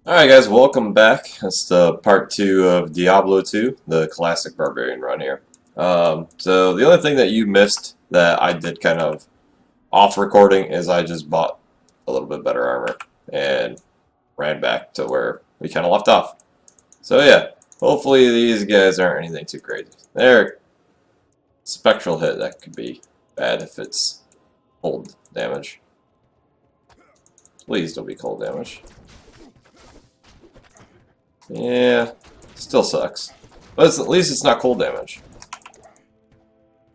Alright guys, welcome back. It's the part 2 of Diablo 2, the classic barbarian run here. So the only thing that you missed that I did kind of off recording is I just bought a little bit better armor and ran back to where we kind of left off. So yeah, hopefully these guys aren't anything too crazy. They're spectral hit, that could be bad if it's cold damage. Please don't be cold damage. Yeah, still sucks. But at least it's not cold damage.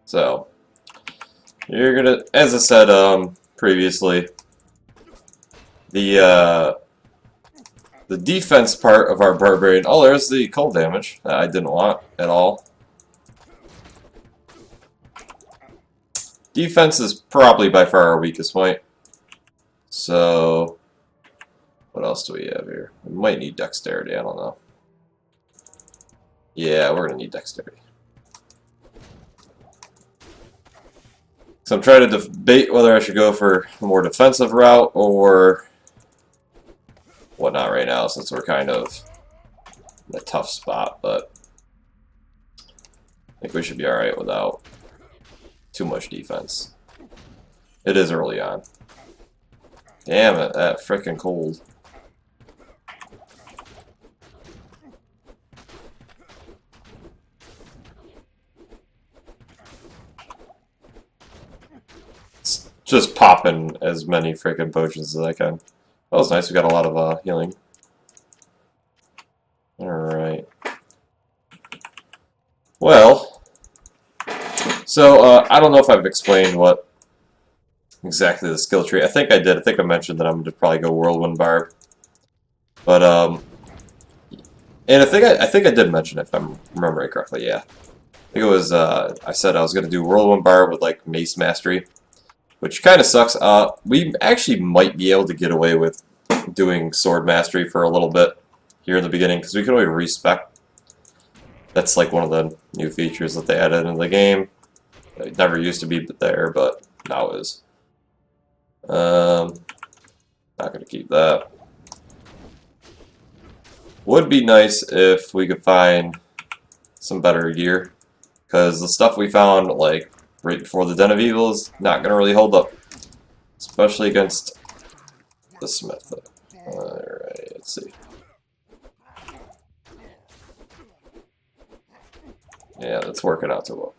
So, you're gonna, as I said previously, the defense part of our barbarian. Oh, there's the cold damage that I didn't want at all. Defense is probably by far our weakest point. So, what else do we have here? We might need dexterity, I don't know. Yeah, we're going to need dexterity. So I'm trying to debate whether I should go for a more defensive route or whatnot right now, since we're kind of in a tough spot, but I think we should be alright without too much defense. It is early on. Damn it, that frickin' cold. Just popping as many freaking potions as I can. That was nice, we got a lot of healing. Alright. Well, so I don't know if I've explained what exactly the skill tree. I think I did. I think I mentioned that I'm going to probably go Whirlwind Barb. But, and I think I did mention it if I'm remembering correctly, yeah. I think it was, I said I was going to do Whirlwind Barb with, like, Mace Mastery. Which kind of sucks. We actually might be able to get away with doing Sword Mastery for a little bit here in the beginning, because we can always respec. That's like one of the new features that they added in the game. It never used to be there, but now is. Not going to keep that. Would be nice if we could find some better gear, because the stuff we found, like, right before the Den of Evil is not going to really hold up. Especially against the Smith. Alright, let's see. Yeah, that's working out too well.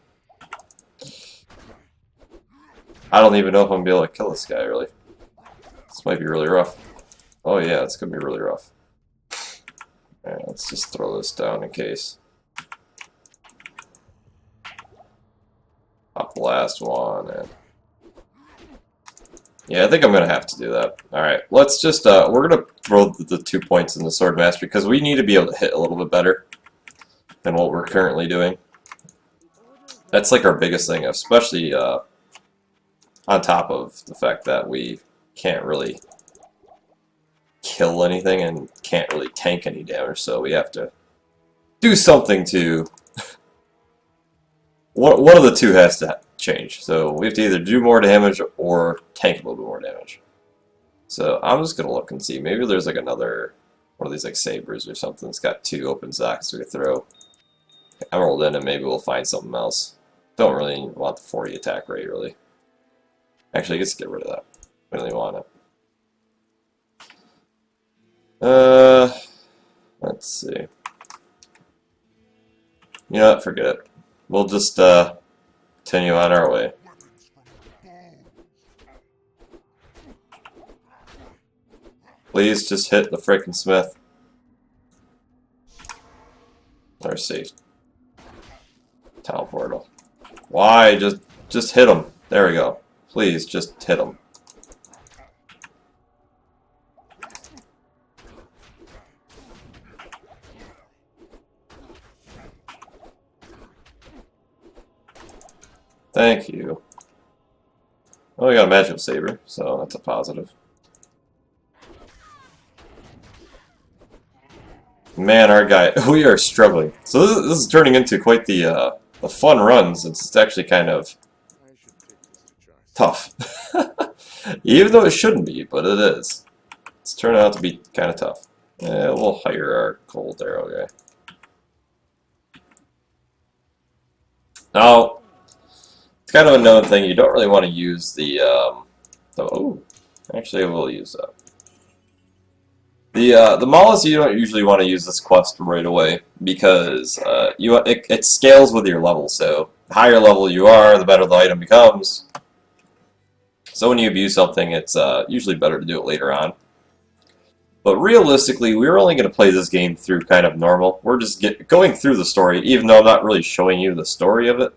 I don't even know if I'm going to be able to kill this guy, really. This might be really rough. Oh yeah, it's going to be really rough. Alright, let's just throw this down in case. Pop the last one, and yeah, I think I'm gonna have to do that. Alright, let's just, we're gonna throw the 2 points in the Sword Mastery, because we need to be able to hit a little bit better than what we're currently doing. That's like our biggest thing, especially, on top of the fact that we can't really kill anything and can't really tank any damage, so we have to do something to... One of the two has to change. So we have to either do more damage or tank a little bit more damage. So I'm just going to look and see. Maybe there's like another one of these like sabers or something that's got 2 open sockets we could throw Emerald in, and maybe we'll find something else. Don't really want the 40 attack rate, really. Actually, I guess get rid of that. I really want it. Let's see. You know what? Forget it. We'll just continue on our way. Please just hit the frickin' Smith. Or safe. Town portal. Why? Just hit him. There we go. Please just hit him. Thank you. Well, we got a magic saber, so that's a positive. Man, our guy, we are struggling. So this is turning into quite the fun run, since it's actually kind of tough. Even though it shouldn't be, but it is. It's turned out to be kind of tough. Yeah, we'll hire our cold arrow guy. Now, it's kind of a known thing. You don't really want to use oh, actually, I will use that. The mollusk, you don't usually want to use this quest right away because it scales with your level. So the higher level you are, the better the item becomes. So when you abuse something, it's usually better to do it later on. But realistically, we're only going to play this game through kind of normal. We're just going through the story, even though I'm not really showing you the story of it.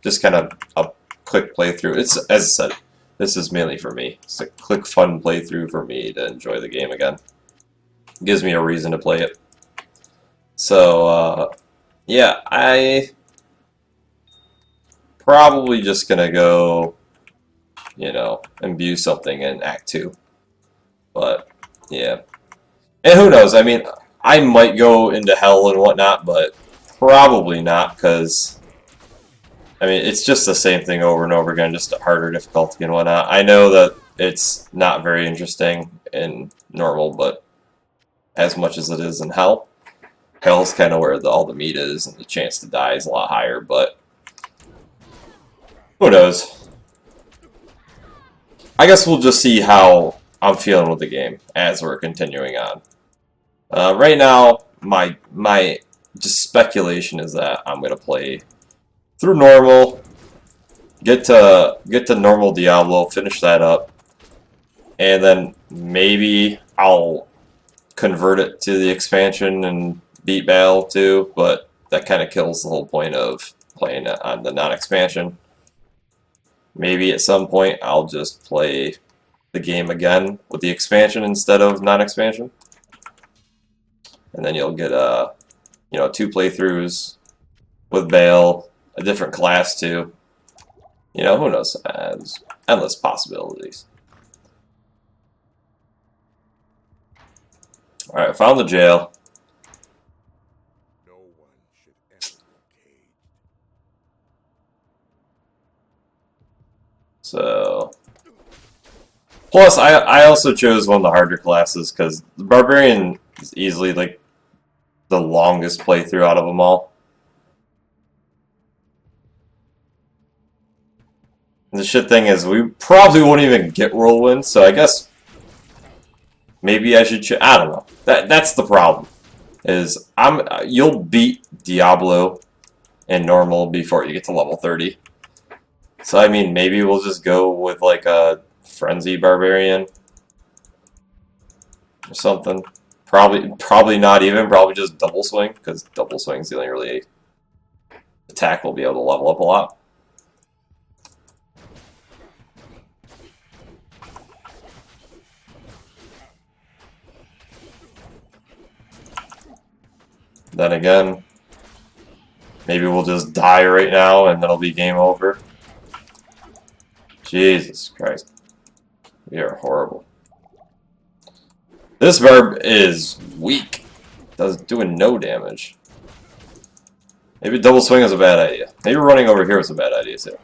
Just kind of a quick playthrough. It's, as I said, this is mainly for me. It's a quick, fun playthrough for me to enjoy the game again. It gives me a reason to play it. So, yeah, I probably just going to go, imbue something in Act 2. But, yeah. And who knows? I mean, I might go into hell and whatnot, but probably not, because, I mean, it's just the same thing over and over again, just a harder difficulty and whatnot. I know that it's not very interesting in normal, but as much as it is in hell, hell's kind of where all the meat is, and the chance to die is a lot higher, but who knows? I guess we'll just see how I'm feeling with the game as we're continuing on. Right now, my just speculation is that I'm gonna play through normal, get to normal Diablo, finish that up, and then maybe I'll convert it to the expansion and beat Baal too. But that kind of kills the whole point of playing it on the non-expansion. Maybe at some point I'll just play the game again with the expansion instead of non-expansion. And then you'll get 2 playthroughs with Baal, a different class too. Who knows? There's endless possibilities. Alright, I found the jail. No one should enter the cage. So, plus I also chose one of the harder classes because the Barbarian is easily like the longest playthrough out of them all. The shit thing is, we probably won't even get Whirlwind, so I guess maybe I should. I don't know. That's the problem. Is you'll beat Diablo in normal before you get to level 30. So I mean, maybe we'll just go with like a Frenzy Barbarian or something. Probably not even. Probably just Double Swing, because Double Swing's the only really attack we'll be able to level up a lot. Then again, maybe we'll just die right now and it'll be game over. Jesus Christ. We are horrible. This verb is weak. Doing no damage. Maybe double swing is a bad idea. Maybe running over here is a bad idea too.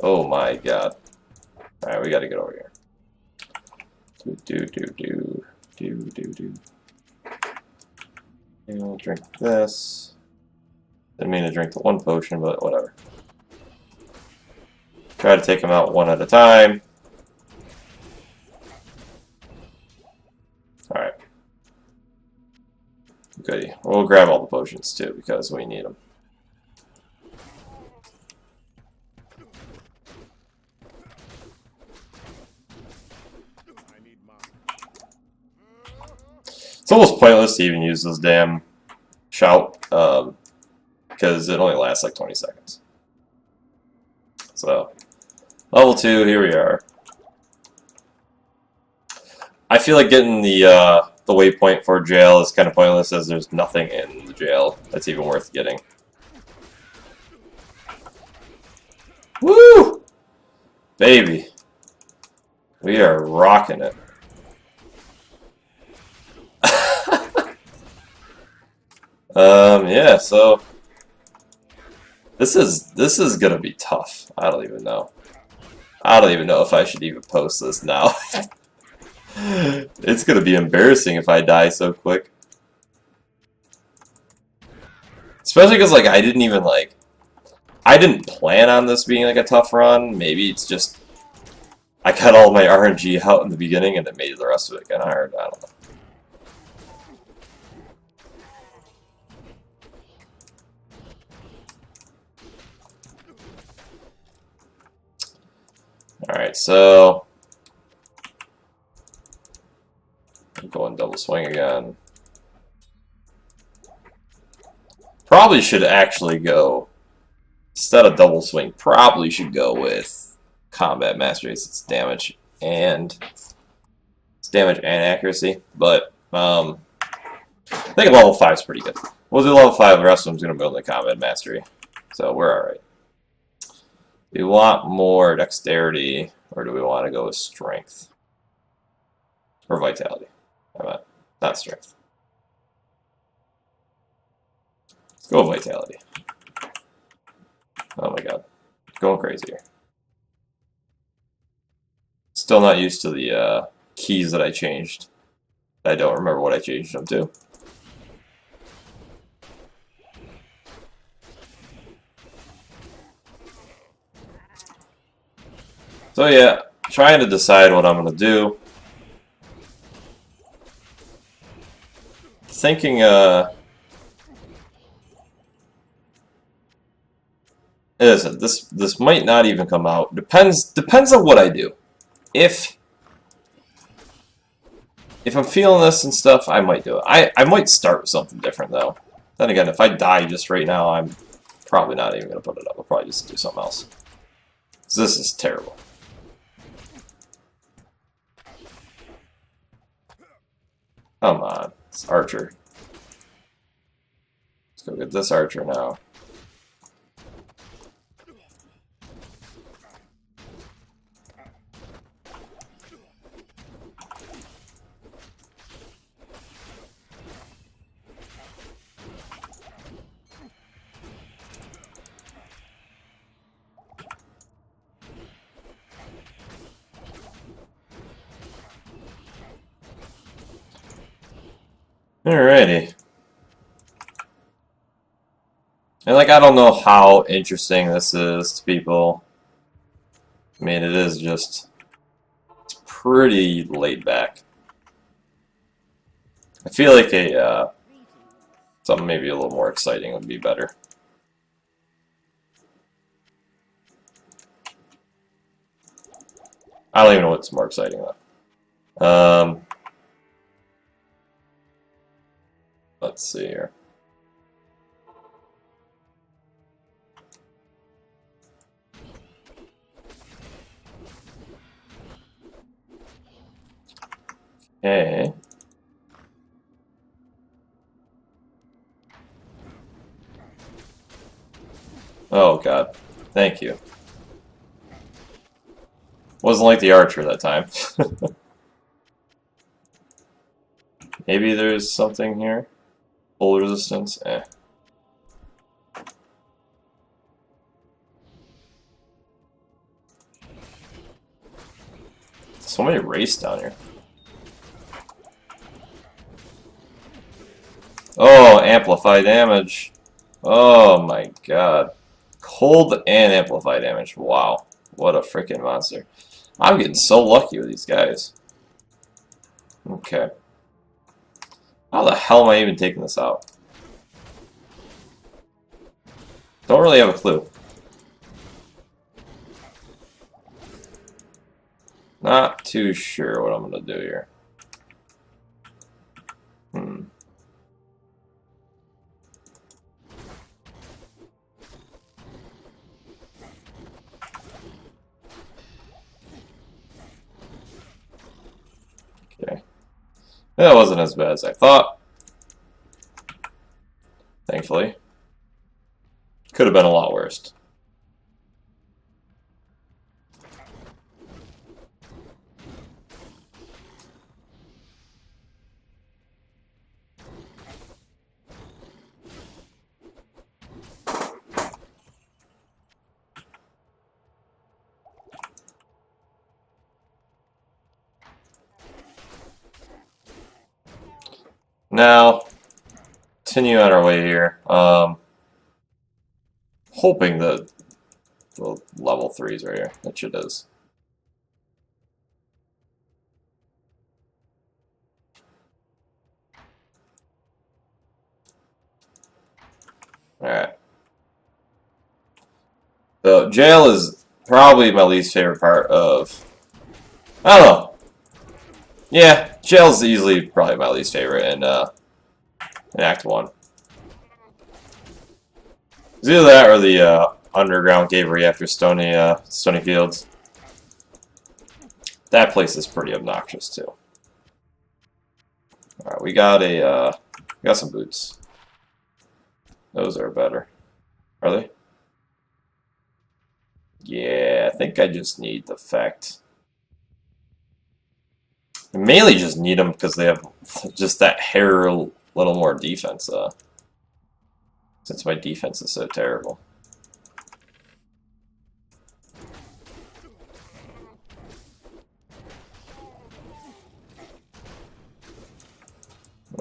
Oh my god. Alright, we gotta get over here. Do. And we'll drink this. Didn't mean to drink the one potion, but whatever. Try to take them out one at a time. Alright. Goody. We'll grab all the potions too, because we need them. It's almost pointless to even use this damn shout, because it only lasts like 20 seconds. So, level 2, here we are. I feel like getting the waypoint for jail is kind of pointless, as there's nothing in the jail that's even worth getting. Woo! Baby. We are rocking it. Yeah, so this is gonna be tough. I don't even know. I don't even know if I should even post this now. It's gonna be embarrassing if I die so quick. Especially because like I didn't plan on this being like a tough run. Maybe it's just I got all my RNG out in the beginning and it made the rest of it kind of hard. I don't know. Alright, so I'm going double swing again. Probably should actually go, instead of double swing, probably should go with combat mastery. It's damage and accuracy. But I think level 5 is pretty good. We'll do level 5, the rest of them's gonna build the combat mastery. So we're alright. Do we want more dexterity, or do we want to go with strength? Or vitality? Not strength. Let's go with vitality. Oh my god. Going crazy here. Still not used to the keys that I changed. I don't remember what I changed them to. So yeah, trying to decide what I'm going to do. Thinking, listen, this might not even come out. Depends on what I do. If I'm feeling this and stuff, I might do it. I might start with something different though. Then again, if I die just right now, I'm probably not even going to put it up. I'll probably just do something else. 'Cause this is terrible. Come on, it's Archer. Let's go get this Archer now. Alrighty. And like, I don't know how interesting this is to people. I mean, it is just, it's pretty laid back. I feel like something maybe a little more exciting would be better. I don't even know what's more exciting though. Let's see here. Okay. Oh god. Thank you. Wasn't like the Archer that time. Maybe there's something here. Full resistance? Eh. So many wraiths down here. Oh, amplify damage. Oh my god. Cold and amplify damage. Wow. What a freaking monster. I'm getting so lucky with these guys. Okay. How the hell am I even taking this out? Don't really have a clue. Not too sure what I'm going to do here. Okay. That wasn't as bad as I thought. Thankfully. Could have been a lot worse. Now, continue on our way here. hoping that the level 3 is right here. That shit is. Alright. So, jail is probably my least favorite part of... I don't know. Yeah, jail's easily probably my least favorite in Act 1. It's either that or the underground cave where you have your stony fields. That place is pretty obnoxious too. Alright, we got some boots. Those are better. Are they? Yeah, I think I just need the fact. I mainly just need them because they have just that hair a little more defense, since my defense is so terrible.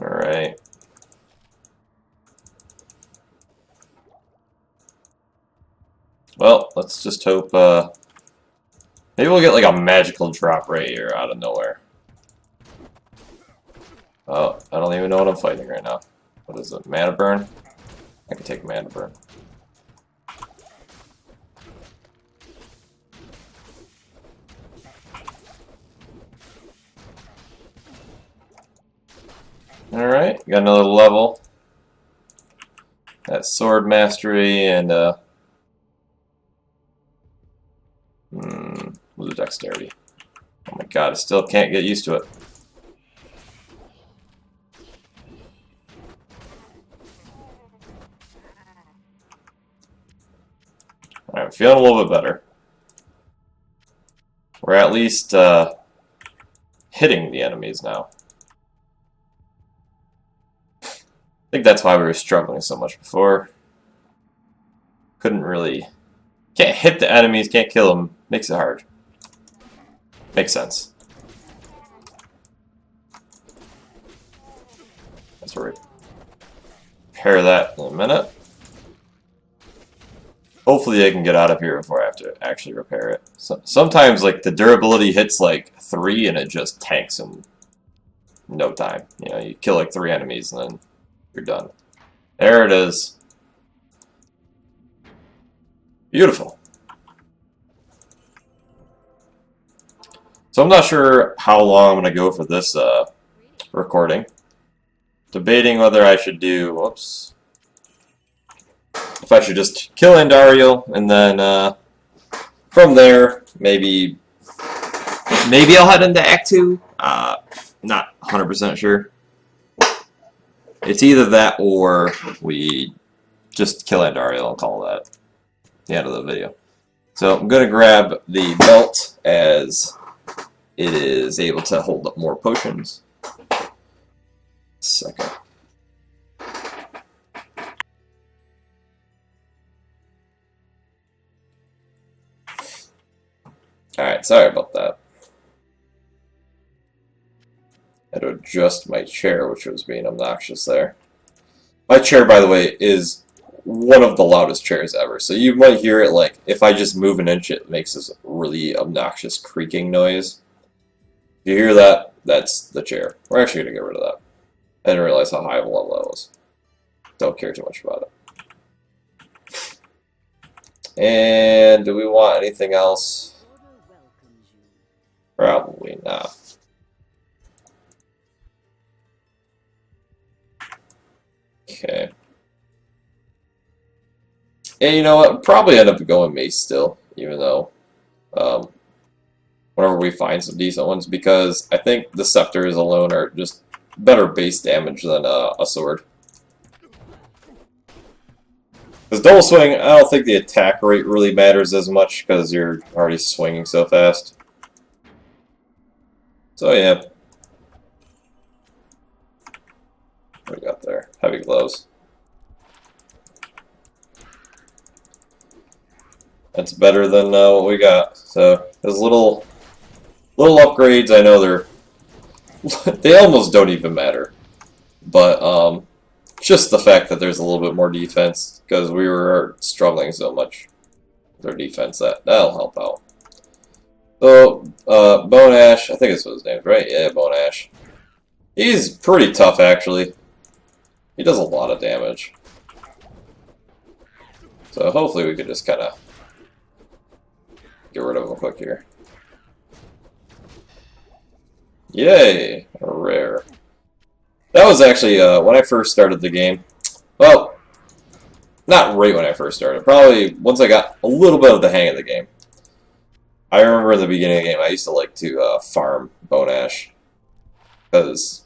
Alright. Well, let's just hope, maybe we'll get like a magical drop right here out of nowhere. Oh, I don't even know what I'm fighting right now. What is it? Mana burn? I can take mana burn. Alright, got another level. That's sword mastery and we'll do dexterity. Oh my god, I still can't get used to it. Alright, I'm feeling a little bit better. We're at least hitting the enemies now. I think that's why we were struggling so much before. Couldn't really... Can't hit the enemies, can't kill them. Makes it hard. Makes sense. Let's repair that in a minute. Hopefully I can get out of here before I have to actually repair it. So, sometimes like the durability hits like 3 and it just tanks in no time. You know, you kill like 3 enemies and then you're done. There it is. Beautiful. So I'm not sure how long I'm going to go for this recording. Debating whether I should do... Whoops. If I should just kill Andariel and then from there maybe I'll head into Act 2. Not 100% sure. It's either that or we just kill Andariel and call that the end of the video. So I'm going to grab the belt as it is able to hold up more potions. Second. Alright, sorry about that. I had to adjust my chair, which was being obnoxious there. My chair, by the way, is one of the loudest chairs ever. So you might hear it like, if I just move an inch, it makes this really obnoxious creaking noise. If you hear that, that's the chair. We're actually going to get rid of that. I didn't realize how high of a level that was. Don't care too much about it. And do we want anything else? Probably not. Okay. And you know what? Probably end up going mace still, even though whenever we find some decent ones, because I think the scepters alone are just better base damage than a sword. Because double swing, I don't think the attack rate really matters as much because you're already swinging so fast. So yeah. What do we got there? Heavy gloves. That's better than what we got. So those little upgrades, I know they almost don't even matter, but just the fact that there's a little bit more defense, because we were struggling so much with our defense. That'll help out. So, Bone Ash, I think that's what his name is, right? Yeah, Bone Ash. He's pretty tough, actually. He does a lot of damage. So hopefully we could just kind of get rid of him quick here. Yay! A rare. That was actually when I first started the game. Well, not right when I first started. Probably once I got a little bit of the hang of the game. I remember in the beginning of the game I used to like to farm Bone Ash. Because,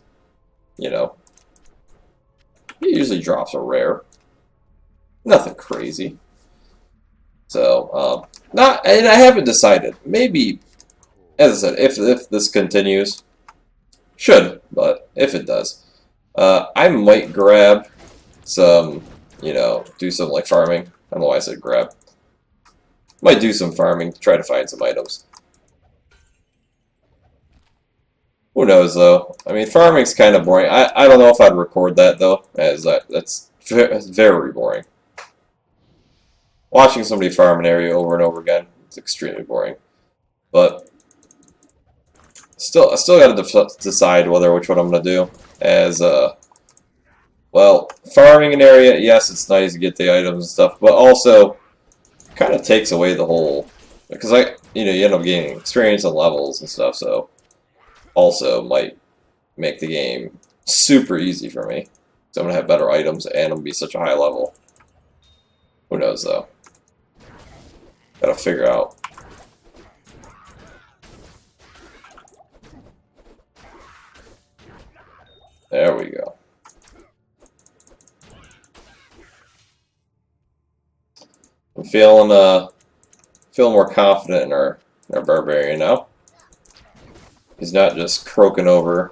you know, he usually drops a rare. Nothing crazy. So, and I haven't decided. Maybe, as I said, if this continues, should, but if it does, I might grab some, you know, do some like farming. I don't know why I said grab. Might do some farming to try to find some items. Who knows though? I mean, farming's kind of boring. I don't know if I'd record that though, as that's very boring. Watching somebody farm an area over and over again, it's extremely boring. But I still got to decide which one I'm gonna do. As well, farming an area, yes, it's nice to get the items and stuff, but also kind of takes away the whole, because you end up gaining experience and levels and stuff. So also might make the game super easy for me. So I'm gonna have better items and I'm gonna be such a high level. Who knows though? Gotta figure out. There we go. I'm feeling more confident in our barbarian now. He's not just croaking over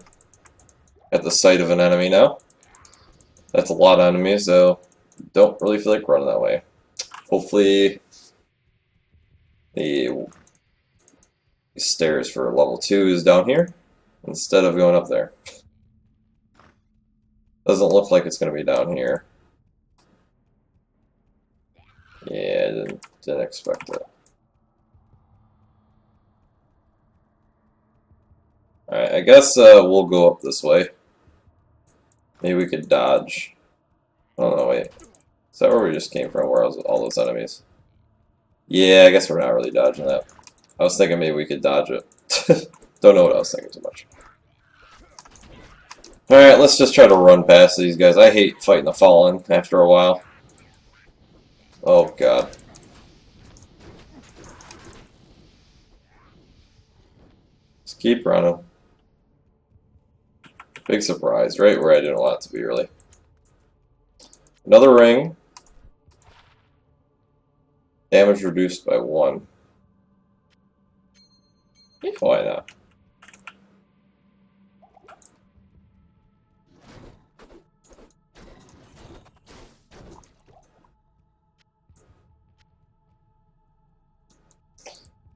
at the sight of an enemy now. That's a lot of enemies, so don't really feel like running that way. Hopefully the stairs for level 2 is down here instead of going up there. Doesn't look like it's going to be down here. Yeah, didn't expect it. Alright, I guess we'll go up this way. Maybe we could dodge. Oh no, wait. Is that where we just came from? Where are all those enemies? Yeah, I guess we're not really dodging that. I was thinking maybe we could dodge it. Don't know what I was thinking too much. Alright, let's just try to run past these guys. I hate fighting the Fallen after a while. Oh god. Just keep running. Big surprise, right where I didn't want it to be, really. Another ring. Damage reduced by 1. Yeah, why not?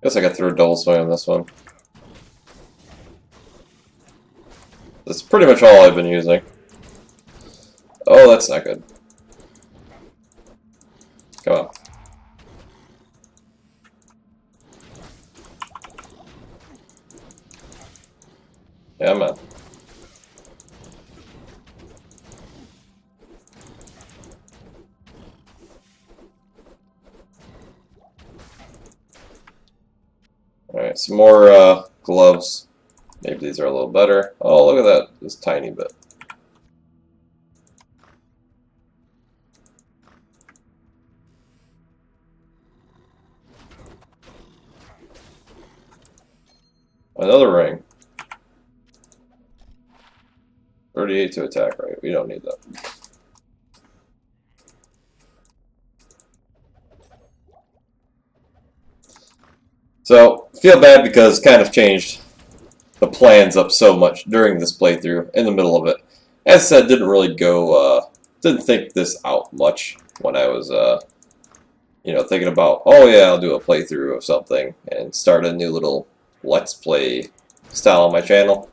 Guess I got to throw a double swing on this one. That's pretty much all I've been using. Oh, that's not good. Come on. Yeah, man. Alright, some more gloves. Maybe these are a little better. Oh, look at that. Just tiny bit. Another ring. 38 to attack, right? We don't need that. So, feel bad because kind of changed the plans up so much during this playthrough, in the middle of it. As I said, didn't really go, didn't think this out much when I was, thinking about, oh yeah, I'll do a playthrough of something and start a new little Let's Play style on my channel.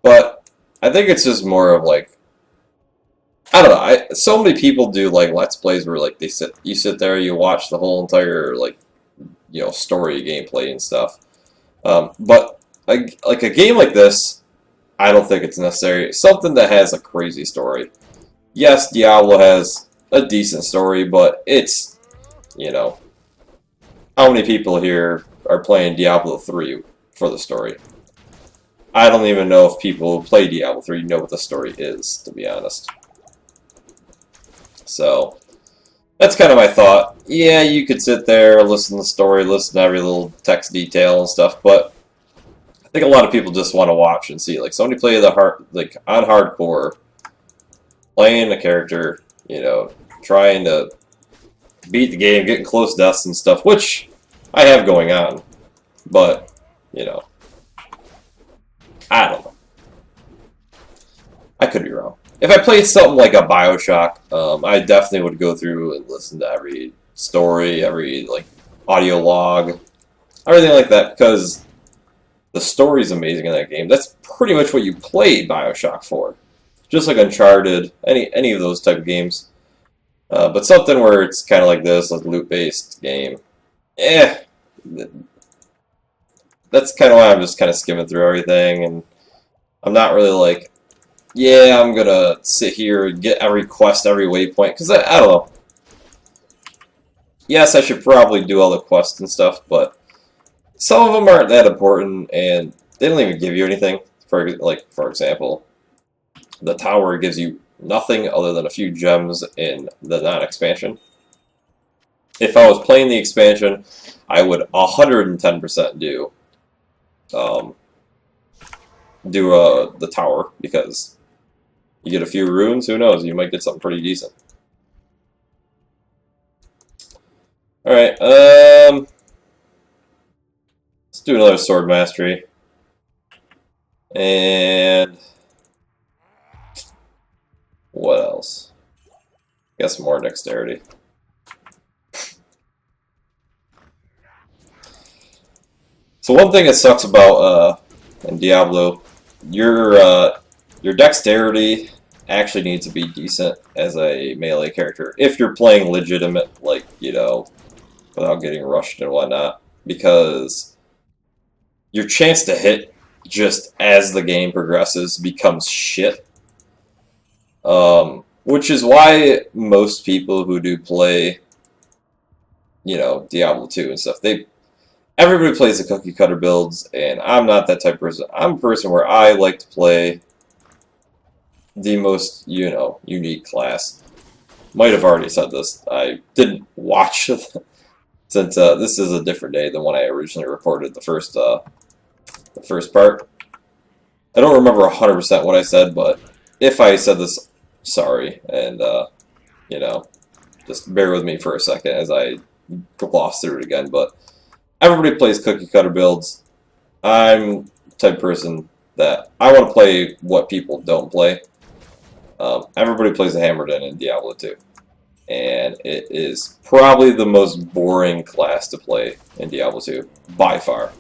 But I think it's just more of like, I don't know. So many people do like Let's Plays where like you sit there, you watch the whole entire like story, gameplay, and stuff. But like a game like this, I don't think it's necessary. Something that has a crazy story. Yes, Diablo has a decent story, but it's, how many people here are playing Diablo 3 for the story? I don't even know if people who play Diablo 3 know what the story is, to be honest. So, that's kind of my thought. Yeah, you could sit there, listen to the story, listen to every little text detail and stuff, but I think a lot of people just want to watch and see. Like, somebody play on hardcore, playing a character, trying to beat the game, getting close deaths and stuff, which I have going on. But, I don't know. I could be wrong. If I played something like a Bioshock, I definitely would go through and listen to every story, every audio log, everything like that, because the story is amazing in that game. That's pretty much what you play Bioshock for, just like Uncharted, any of those type of games. But something where it's kind of like this, like loot-based game, that's kind of why I'm just kind of skimming through everything, and I'm not really like, yeah, I'm gonna sit here and get every quest, every waypoint, because I don't know. Yes, I should probably do all the quests and stuff, but some of them aren't that important, and they don't even give you anything. For example, the tower gives you nothing other than a few gems in the non-expansion. If I was playing the expansion, I would 110% do the tower, because you get a few runes, who knows, you might get something pretty decent. Alright, let's do another sword mastery. And what else? I guess more dexterity. So one thing that sucks about in Diablo, your dexterity actually needs to be decent as a melee character if you're playing legitimate, without getting rushed and whatnot, because your chance to hit just as the game progresses becomes shit. Which is why most people who do play, Diablo 2 and stuff, everybody plays the cookie cutter builds, and I'm not that type of person. I'm a person where I like to play the most, unique class. Might have already said this. I didn't watch since this is a different day than when I originally recorded the first part. I don't remember 100% what I said, but if I said this, sorry, and just bear with me for a second as I gloss through it again. But everybody plays cookie cutter builds. I'm the type of person that I want to play what people don't play. Everybody plays a hammered in Diablo 2. And it is probably the most boring class to play in Diablo 2, by far.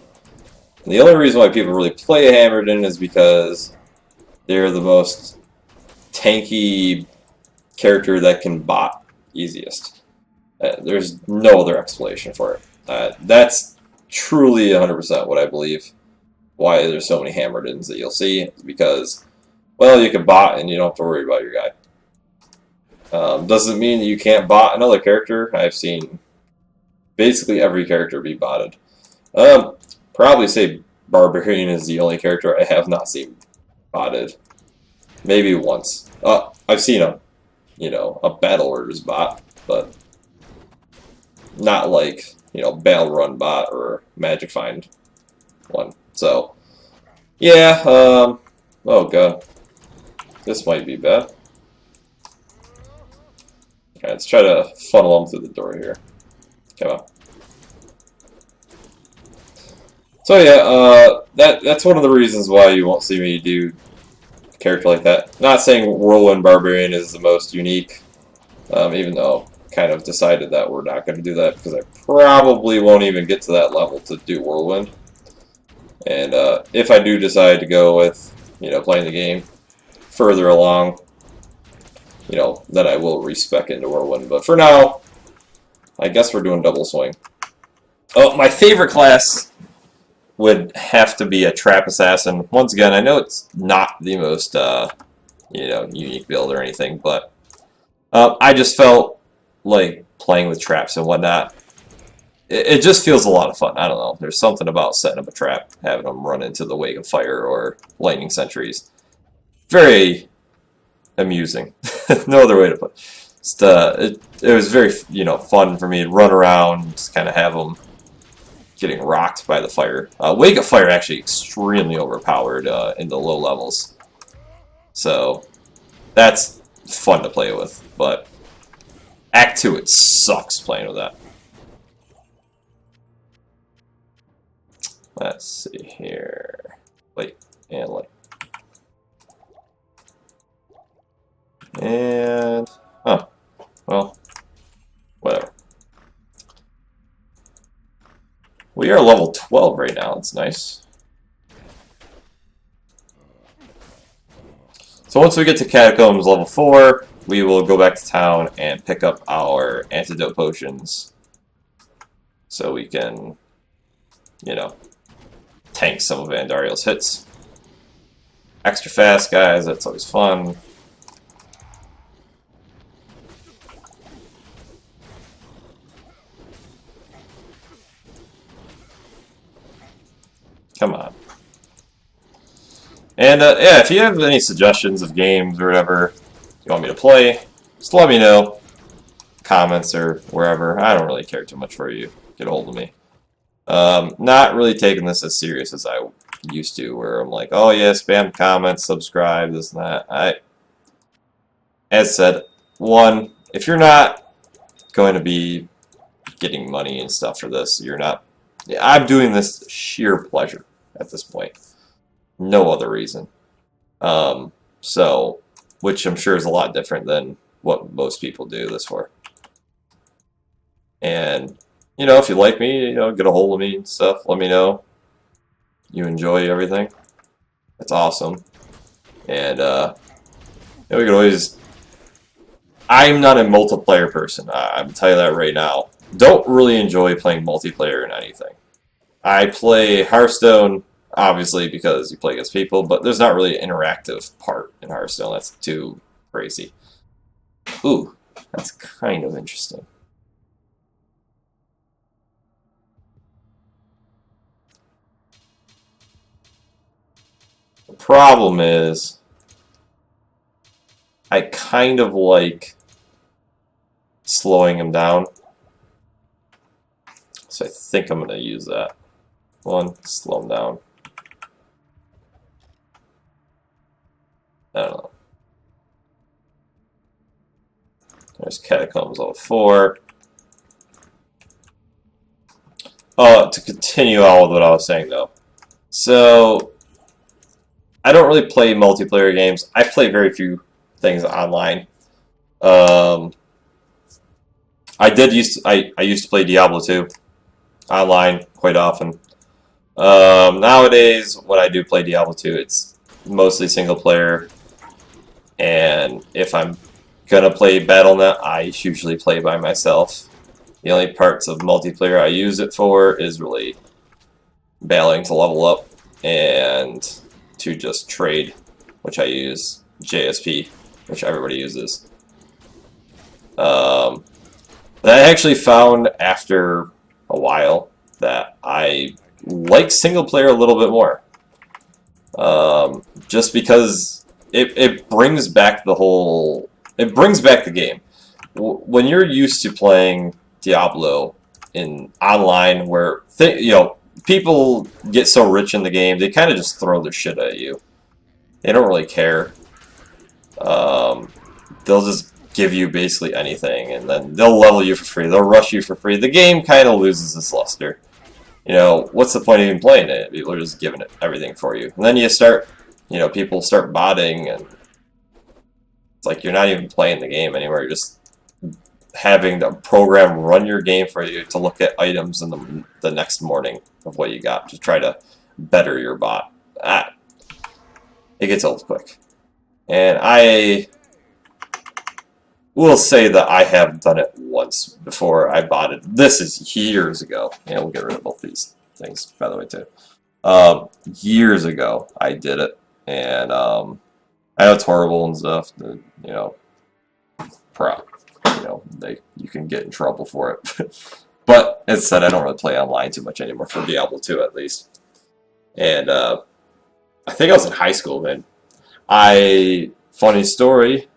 And the only reason why people really play a hammered in is because they're the most tanky character that can bot easiest. There's no other explanation for it. That's truly 100% what I believe. Why there's so many hammered ins that you'll see, because, well, you can bot and you don't have to worry about your guy. Doesn't mean that you can't bot another character. I've seen basically every character be botted. Probably say Barbarian is the only character I have not seen botted. Maybe once. I've seen a Battle Orders bot, but not like, Battle Run bot or Magic Find one. So, yeah, oh god. This might be bad. Okay, let's try to funnel them through the door here. Come on. So yeah, that's one of the reasons why you won't see me do a character like that. Not saying Whirlwind Barbarian is the most unique, even though I kind of decided that we're not going to do that, because I probably won't even get to that level to do Whirlwind. And if I do decide to go with, playing the game, further along, you know, then I will respec into Whirlwind. But for now, I guess we're doing double swing. Oh, my favorite class would have to be a Trap Assassin. Once again, I know it's not the most, you know, unique build or anything, but I just felt like playing with traps and whatnot. It just feels a lot of fun. I don't know. There's something about setting up a trap, having them run into the wake of fire or lightning sentries. Very amusing. No other way to put it. Just, it was very, you know, fun for me to run around, just kind of have them getting rocked by the fire. Wake of Fire actually extremely overpowered in the low levels. So that's fun to play with, but Act 2, it sucks playing with that. Let's see here. Light and light. And, huh, well, whatever. We are level 12 right now, it's nice. So once we get to Catacombs level 4, we will go back to town and pick up our antidote potions. So we can, you know, tank some of Andariel's hits. Extra fast, guys, that's always fun. Come on. And yeah, if you have any suggestions of games or whatever you want me to play, just let me know. Comments or wherever. I don't really care too much for you. Get a hold of me. Not really taking this as serious as I used to, where I'm like, oh yeah, spam comments, subscribe, this and that. As said, one, if you're not going to be getting money and stuff for this, you're not. I'm doing this sheer pleasure at this point. No other reason. So, which I'm sure is a lot different than what most people do this for. And, you know, if you like me, you know, get a hold of me and stuff. Let me know. You enjoy everything. That's awesome. And, we could always... I'm not a multiplayer person. I'm telling you that right now. Don't really enjoy playing multiplayer in anything. I play Hearthstone, obviously, because you play against people, but there's not really an interactive part in Hearthstone. That's too crazy. Ooh, that's kind of interesting. The problem is, I kind of like slowing him down. So I think I'm going to use that. One, slow him down. I don't know. There's Catacombs level 4. To continue on with what I was saying, though. So, I don't really play multiplayer games. I play very few things online. I used to play Diablo 2 online quite often. Nowadays, when I do play Diablo 2, it's mostly single player. And if I'm gonna play Battle.net, I usually play by myself. The only parts of multiplayer I use it for is really battling to level up and to just trade, which I use JSP, which everybody uses. But I actually found after a while that I like single player a little bit more. Just because it brings back the whole... It brings back the game. When you're used to playing Diablo in online, where you know, people get so rich in the game, they kind of just throw their shit at you. They don't really care. They'll just give you basically anything, and then they'll level you for free. They'll rush you for free. The game kind of loses its luster. You know, what's the point of even playing it? People are just giving it everything for you. And then you start, you know, people start botting, and it's like you're not even playing the game anymore. You're just having the program run your game for you to look at items in the next morning of what you got to try to better your bot. It gets old quick. And I will say that I have done it once before I bought it. This is years ago. Yeah, we'll get rid of both these things, by the way, too. Years ago, I did it. And I know it's horrible and stuff. You know, you can get in trouble for it. But as I said, I don't really play online too much anymore, for Diablo 2 at least. And I think I was in high school, man. Funny story,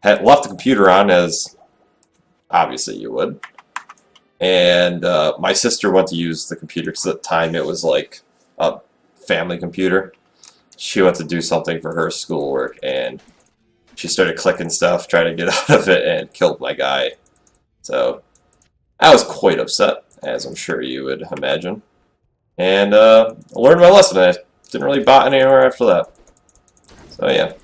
had left the computer on, as obviously you would. And my sister went to use the computer because at the time it was like a family computer. She went to do something for her schoolwork, and she started clicking stuff, trying to get out of it, and killed my guy. So I was quite upset, as I'm sure you would imagine. And I learned my lesson. I didn't really bot anywhere after that. So yeah.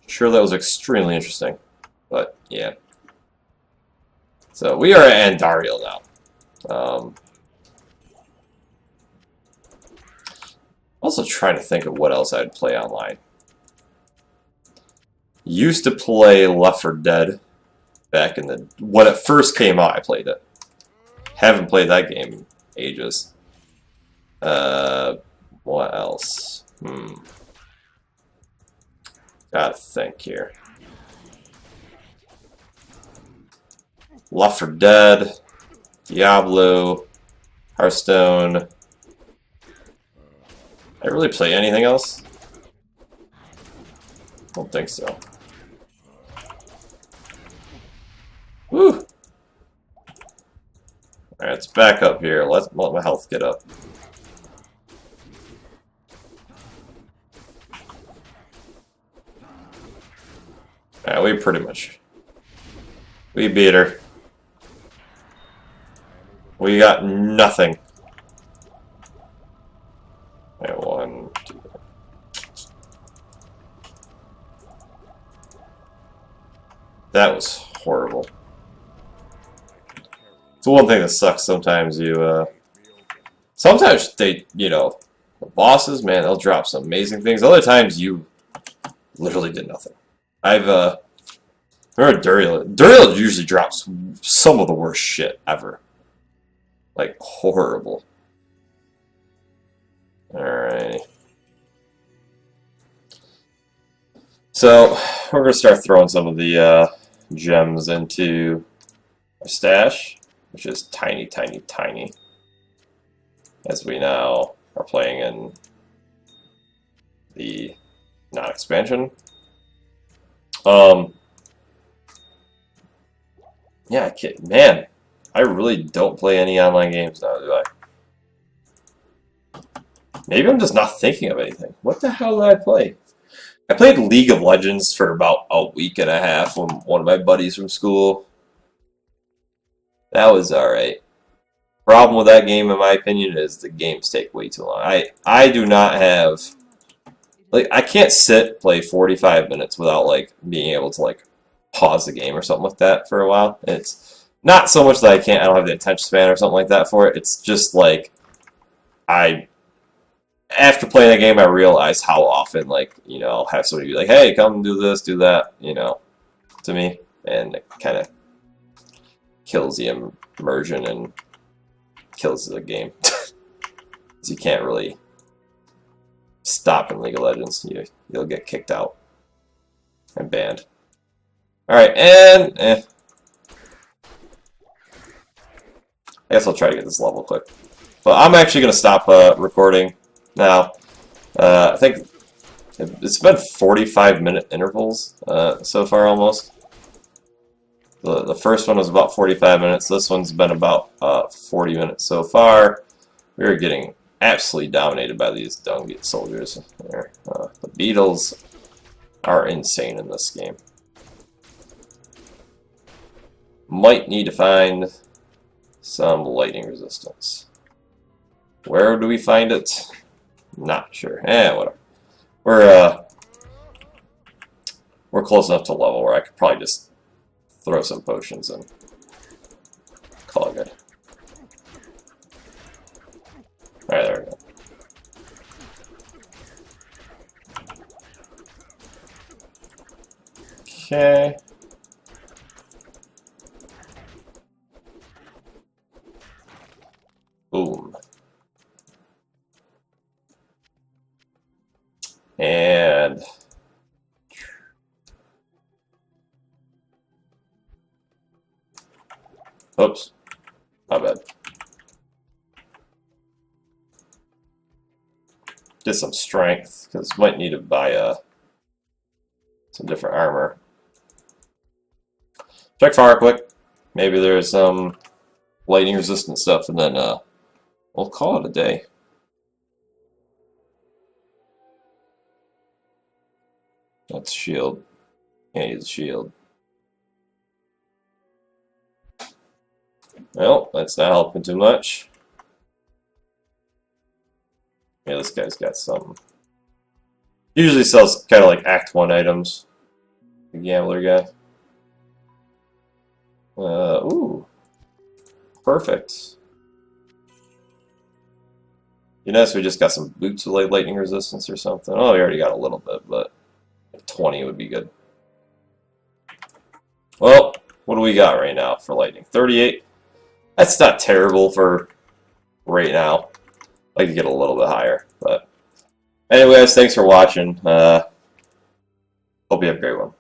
Sure, that was extremely interesting. But yeah. So we are at Andariel now. Also trying to think of what else I'd play online. Used to play Left 4 Dead back in the... When it first came out, I played it. Haven't played that game in ages. What else? Gotta think here. Left 4 Dead, Diablo, Hearthstone. I really play anything else? Don't think so. Woo! Alright, let's back up here. Let my health get up. Alright, we beat her. We got nothing. Alright, 1, 2. That was horrible. It's one thing that sucks sometimes. Sometimes they, the bosses, man, they'll drop some amazing things. Other times you literally did nothing. Remember Andariel. Andariel usually drops some of the worst shit ever. Like, horrible. Alright. So, we're going to start throwing some of the gems into our stash, which is tiny, tiny, tiny. As we now are playing in the non-expansion. Yeah, man, I really don't play any online games now, do I? Maybe I'm just not thinking of anything. What the hell did I play? I played League of Legends for about a week and a half with one of my buddies from school. That was alright. Problem with that game, in my opinion, is the games take way too long. I do not have... Like, I can't play 45 minutes without, like, being able to, like, pause the game or something like that for a while. It's not so much that I don't have the attention span or something like that for it. It's just, like, after playing the game, I realize how often, like, I'll have somebody be like, hey, come do this, do that, to me. And it kind of kills the immersion and kills the game. Because you can't really stop in League of Legends. You'll get kicked out and banned. Alright, and I guess I'll try to get this level quick. But I'm actually going to stop recording now. I think it's been 45-minute intervals so far, almost. The first one was about 45 minutes. This one's been about 40 minutes so far. We're getting absolutely dominated by these dung soldiers. The beetles are insane in this game. Might need to find some lightning resistance. Where do we find it? Not sure. Whatever. We're close enough to level where I could probably just throw some potions and call it good. Alright, there we go. Okay. Boom. And oops, my bad. Get some strength, because might need to buy some different armor. Check fire quick. Maybe there's some lightning resistant stuff, and then we'll call it a day. That's shield. Can't use shield. Well, that's not helping too much. Yeah, this guy's got some. Usually sells kind of like Act 1 items. The gambler guy. Ooh. Perfect. You notice we just got some boots with like lightning resistance or something. Oh, we already got a little bit, but 20 would be good. Well, what do we got right now for lightning? 38? That's not terrible for right now. I'd like to get a little bit higher, but anyways, thanks for watching. Hope you have a great one.